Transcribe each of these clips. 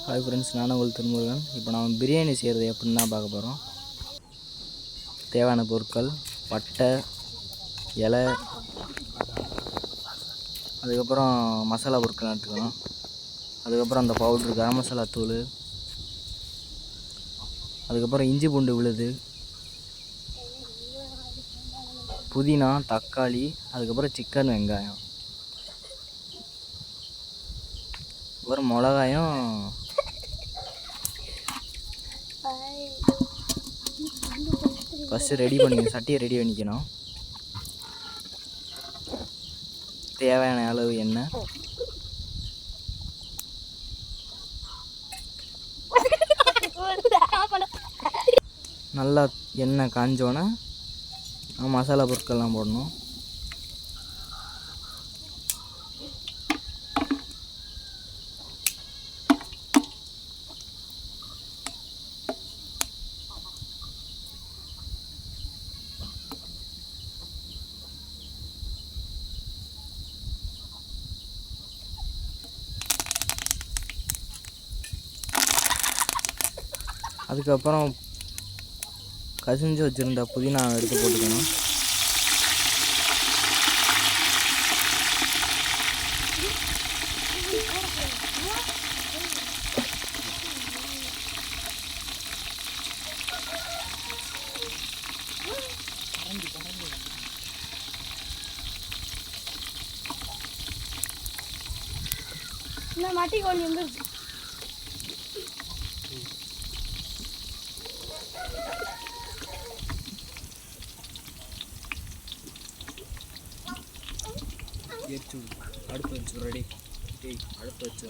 Hi friends, நான் உங்கள் திருமுருகன். இப்போ நம்ம பிரியாணி செய்கிறது எப்படின்னு தான் பார்க்க போகிறோம். தேவையான பொருட்கள்: பட்டை, இலை, அதுக்கப்புறம் மசாலா பொருட்கள் எடுத்துக்கணும். அதுக்கப்புறம் அந்த பவுட்ரு, கரம் மசாலா தூள், அதுக்கப்புறம் இஞ்சி பூண்டு விழுது, புதினா, தக்காளி, அதுக்கப்புறம் சிக்கன், வெங்காயம், அப்புறம் மிளகாயும். ஃபஸ்ட்டு சட்டியை ரெடி பண்ணிக்கணும். தேவையான அளவு எண்ணெய், நல்லா எண்ணெய் காஞ்சோன்னே மசாலா பொருட்கள்லாம் போடணும். அதுக்கப்புறம் கசிஞ்சு வச்சுருந்த புதினா எடுத்து போட்டுக்கணும். மாட்டி கோழி வந்துருச்சு. அடுப்பு வச்சு ரெடி. அடுப்பு வச்சு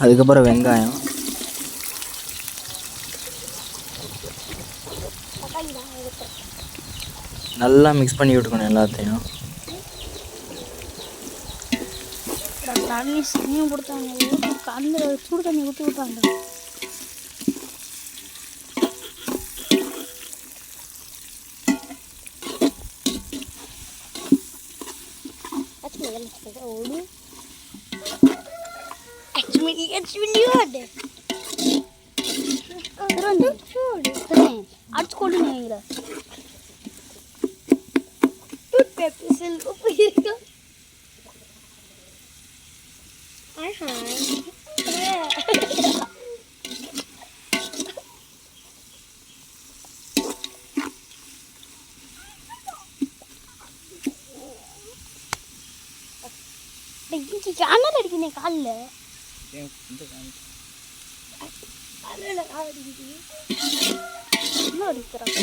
அதுக்கப்புறம் வெங்காயம், நல்லா மிக்ஸ் பண்ணி விட்டுக்கணும் எல்லாத்தையும். தண்ணி சனியும் கொடுத்தாங்க, அந்த சுடு தண்ணி ஊற்றி விட்டாங்க. அடிச்சுக்கொண்டு அண்ணல் அடிக்கிறேன் காலில். கால் அடிக்குது இன்னும் அடிக்கிறாங்க.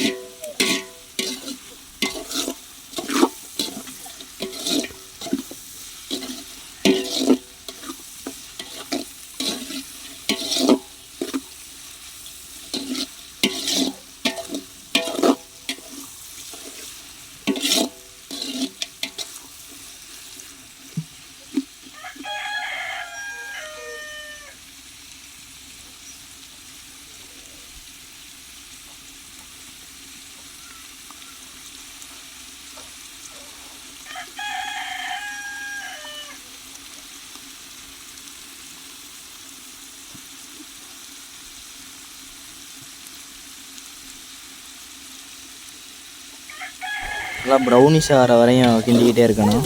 நல்லா ப்ரௌனிஷ் ஆகிற வரையும் கிண்டிக்கிட்டே இருக்கணும்.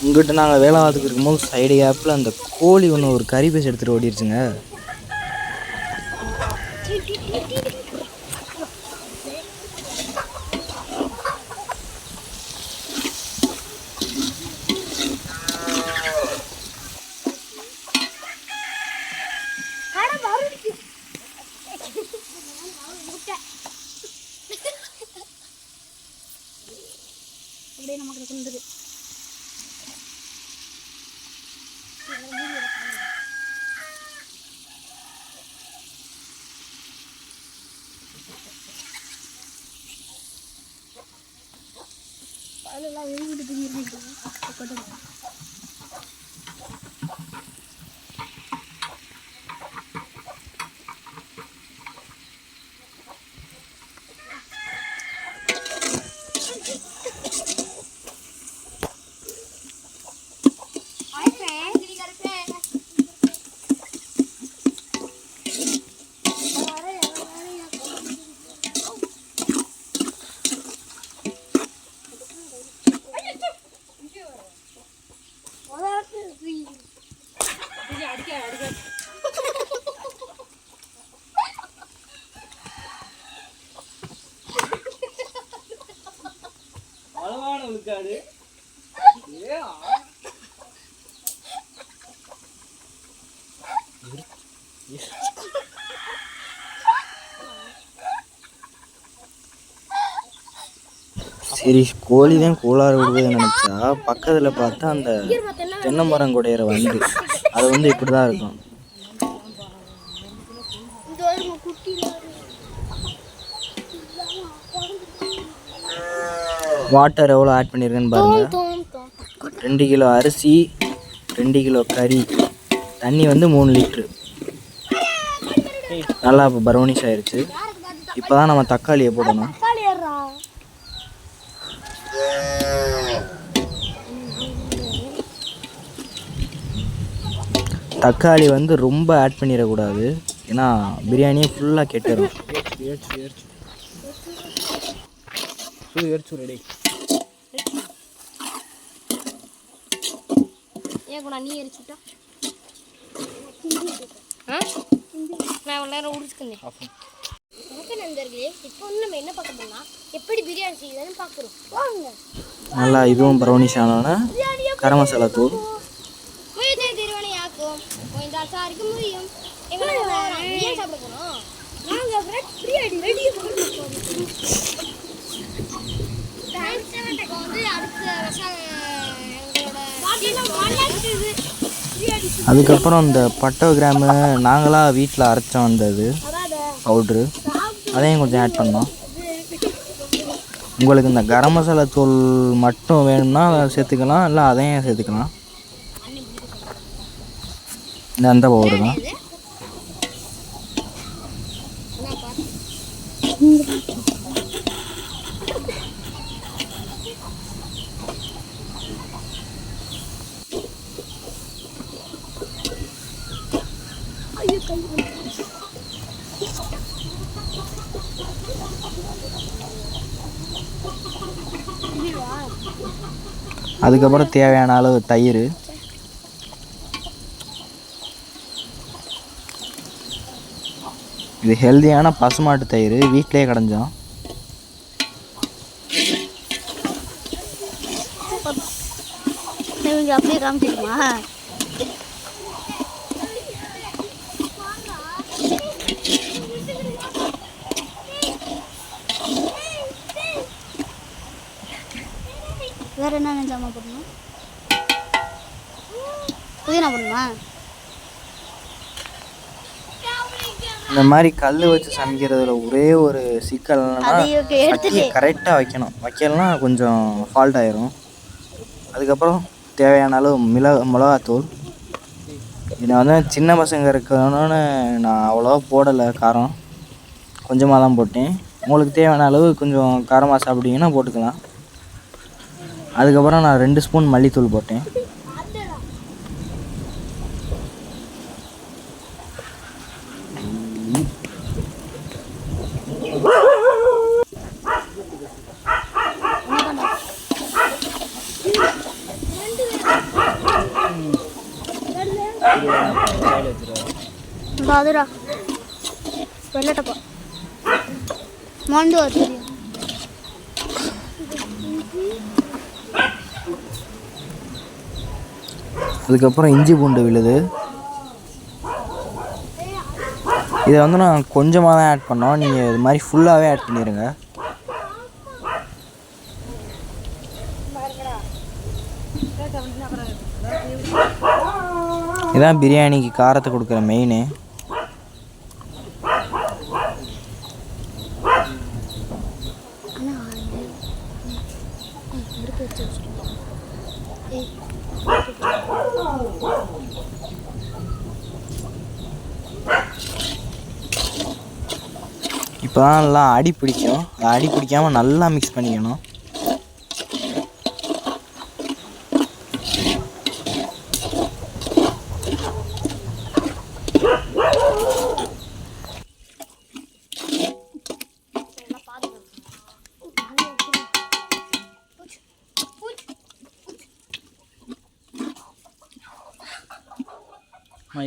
இங்கிட்ட நாங்கள் வேலை பார்த்துக்கு இருக்கும்போது சைடு கேப்பில் அந்த கோழி ஒன்று ஒரு கறி பீஸ் எடுத்துகிட்டு ஓடிடுச்சுங்க. அப்படியே நமக்கு இருந்தது. அதெல்லாம் வெளியிட்டு பிரியாணி சரி, கோழி தான் கோளாறு விடுவதுன்னு நினச்சா பக்கத்தில் பார்த்தா அந்த தென்னை மரம் குடையிற வந்து அது வந்து இப்படி தான் இருக்கும். வாட்டர் எவ்வளோ ஆட் பண்ணியிருக்கேன்னு பாருங்கள். 2 கிலோ அரிசி, 2 கிலோ கறி, தண்ணி வந்து 3 லிட்ரு. நல்லா இப்போ பரௌனிஷ் ஆயிடுச்சு. இப்போ தான் நம்ம தக்காளியை போடணும். தக்காளி வந்து ரொம்ப ஆட் பண்ணிடக்கூடாது, ஏன்னா பிரியாணியே ஃபுல்லாக கெட்டுடும். நீ எரிச்சுட்டா நான் ஒரு நேரம் உடிச்சுக்கேன். நண்பர்களே, இப்போ நம்ம என்ன பார்க்க போனா எப்படி பிரியாணி செய்யுதுன்னு பார்க்குறோம். வாங்க. நல்லா இதுவும் ப்ரௌனிஷ் ஆனோன்னா கரம் மசாலா தூள் திருவனையாக்கும் இந்த அசாருக்கு முடியும். எங்களை பிரியாணி சாப்பிட போனோம். நாங்கள் பிரியாணி ரெடி அதுக்கப்புறம் இந்த பட்டை கிராமு நாங்களாக வீட்டில் அரைச்சோம் வந்தது பவுட்ரு, அதையும் கொஞ்சம் ஆட் பண்ணோம். உங்களுக்கு இந்த கரம் மசாலா தூள் மட்டும் வேணும்னா சேர்த்துக்கலாம், இல்லை அதையும் சேர்த்துக்கலாம். இந்த அந்த பவுடர் தான். அதுக்கப்புறம் தேவையான அளவு தயிர், இது ஹெல்தியான பசுமாட்டு தயிர், வீட்டிலே கடைஞ்சோம். அப்படியே காமிச்சிருமா? வேற என்ன ஜாமான் போடணும்? புதினா போடணுமா? இந்த மாதிரி கல் வச்சு சமைக்கிறதுல ஒரே ஒரு சிக்கல் என்னன்னா கரெக்டாக வைக்கணும். வைக்கலன்னா கொஞ்சம் ஃபால்ட் ஆயிரும். அதுக்கப்புறம் தேவையான அளவு மிளகாத்தூள். இதை வந்து சின்ன பசங்க இருக்கணும்னு நான் அவ்வளோவா போடலை, காரம் கொஞ்சமாக தான் போட்டேன். உங்களுக்கு தேவையான அளவு கொஞ்சம் காரமாக சாப்பிட்டீங்கன்னா போட்டுக்கலாம். அதுக்கப்புறம் நான் 2 ஸ்பூன் மல்லித்தூள் போட்டேன். அதுரா வெள்ளட்டப்பா மாண்டு வருது. அதுக்கப்புறம் இஞ்சி பூண்டு விழுது. இதை வந்து நான் கொஞ்சமாக தான் ஆட் பண்ணோம், நீங்கள் இது மாதிரி ஃபுல்லாகவே ஆட் பண்ணிடுங்க. இதான் பிரியாணிக்கு காரத்தை கொடுக்குற மெயினு. இப்போ தான் நல்லா அடி பிடிக்கும். அடி பிடிக்காமல் நல்லா மிக்ஸ் பண்ணிக்கணும்.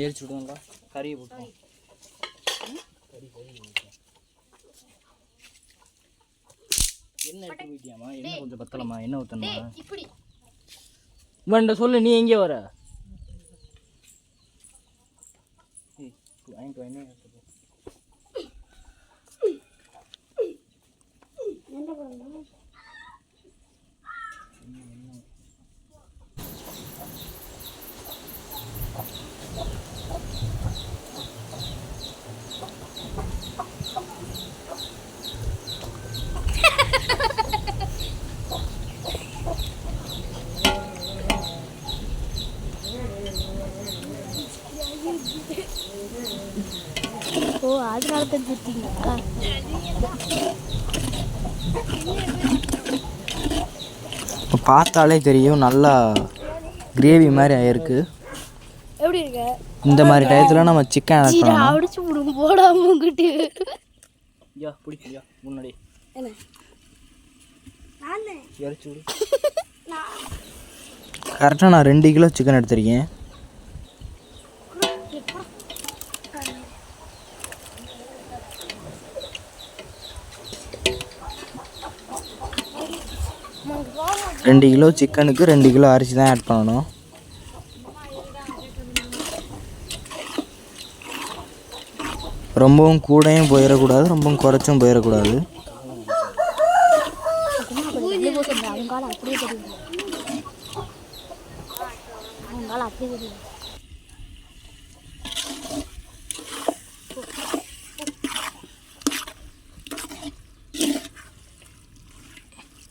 எரிச்சு விடுவாங்களா? கறியை போட்டுருவோம். என்ன எடுத்து போயிட்டியாமா? என்ன கொஞ்சம் பத்தலமா? என்ன ஊற்றணுமா? வேண்ட சொல்லு, நீ எங்கே வர? வாங்கிட்டு வாங்க. ஓ, அதனால தான் திட்டிங்களா? இப்போ பார்த்தாலே தெரியும், நல்லா கிரேவி மாதிரி ஆயிருக்கு. எப்படி இருக்கு? இந்த மாதிரி டயத்தில் நம்ம சிக்கன் ஆட் பண்ணணும். அடிச்சு விடுங்க போடாம உங்ககிட்ட. ஐயா பிடிக்கலையா முன்னாடி? என்ன இறச்சி விடு. கரெக்டாக நான் 2 கிலோ சிக்கன் எடுத்திருக்கேன். ரெண்டு கிலோ சிக்கனுக்கு 2 கிலோ அரிசி தான் ஆட் பண்ணணும். ரொம்பவும் கூடையும் போயிடக்கூடாது, ரொம்பவும் குறைச்சும் போயிடக்கூடாது.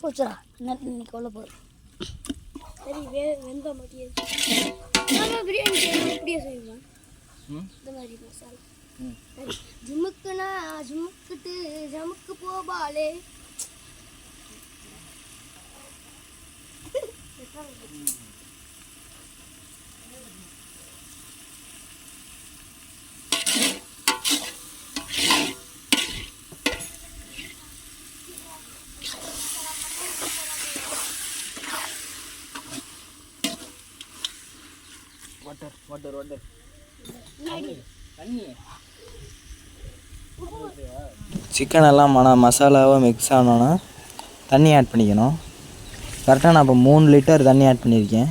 போச்சுடா, இன்னைக்கு கொள்ள போகுது. சரி, வெந்த மாட்டியே பிரியாணி இப்படியே செய்வோம். இந்த மாதிரி மசாலா ஜிமுக்குனா ஜிமுக்குட்டு ஜமுக்கு போபாலே. சிக்கன் எல்லாம் மசாலாவாக மிக்ஸ் ஆனோன்னா தண்ணி ஆட் பண்ணிக்கணும். கரெக்டாக நான் இப்போ 3 லிட்டர் தண்ணி ஆட் பண்ணியிருக்கேன்.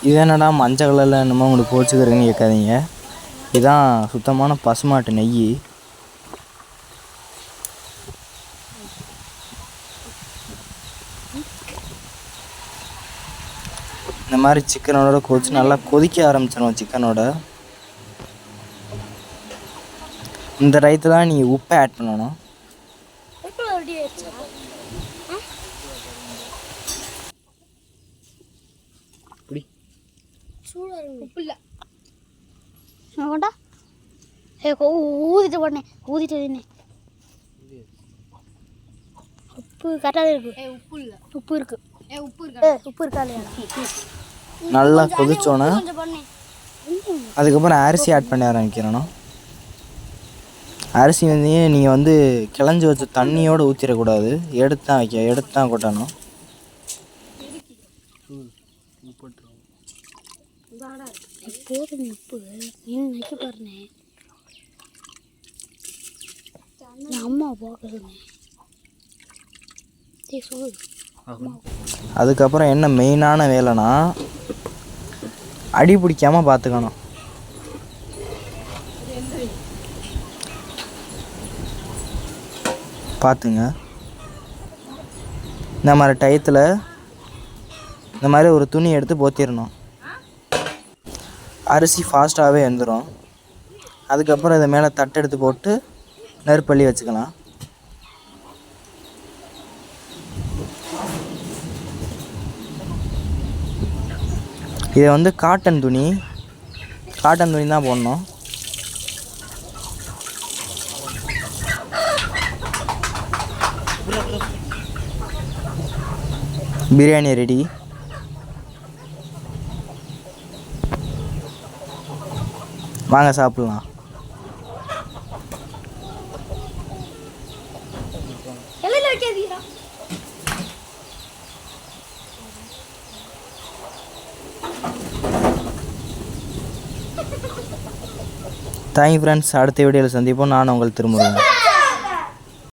இது என்னடா மஞ்சள் கலரில் என்னமோ உங்களுக்கு போச்சுக்கிறேன்னு கேட்காதீங்க. இதுதான் சுத்தமான பசுமாட்டு நெய். இந்த மாதிரி சிக்கனோட கொதிச்சு நல்லா கொதிக்க ஆரம்பிச்சிடும். சிக்கனோட இந்த டயத்தில் நீங்கள் உப்பை ஆட் பண்ணணும். ஊதிட்டு போனேன், ஊதிட்டு வரேன். உப்பு கரெக்டாக இருக்கு. உப்பு இருக்கு. உப்பு இருக்கா இல்லையா? நல்லா கொதிச்சோன்னே அதுக்கப்புறம் அரிசி ஆட் பண்ண ஆரம்பிக்கிறணும். அரிசி வந்து நீங்கள் வந்து கிளஞ்சி வச்ச தண்ணியோடு ஊற்றிடக்கூடாது. எடுத்து தான் கொட்டணும். போதும் உப்பு நினைக்க பாருனே. அம்மா பார்க்குறேன். அதுக்கப்புறம் என்ன மெயினான வேலைனா அடி பிடிக்காமல் பார்த்துக்கணும். பார்த்துங்க. இந்த மாதிரி டயத்தில் இந்த மாதிரி ஒரு துணி எடுத்து போத்திடணும். அரிசி ஃபாஸ்ட்டாகவே வெந்துடும். அதுக்கப்புறம் இதை மேலே தட்டு எடுத்து போட்டு நெருப்பள்ளி வச்சுக்கலாம். இதை வந்து காட்டன் துணி தான் போடணும். பிரியாணி ரெடி. வாங்க சாப்பிட்லாம். Thank you friends. அடுத்த வீடியோவில் சந்திப்போம். நான் உங்கள் திருமுருகன்.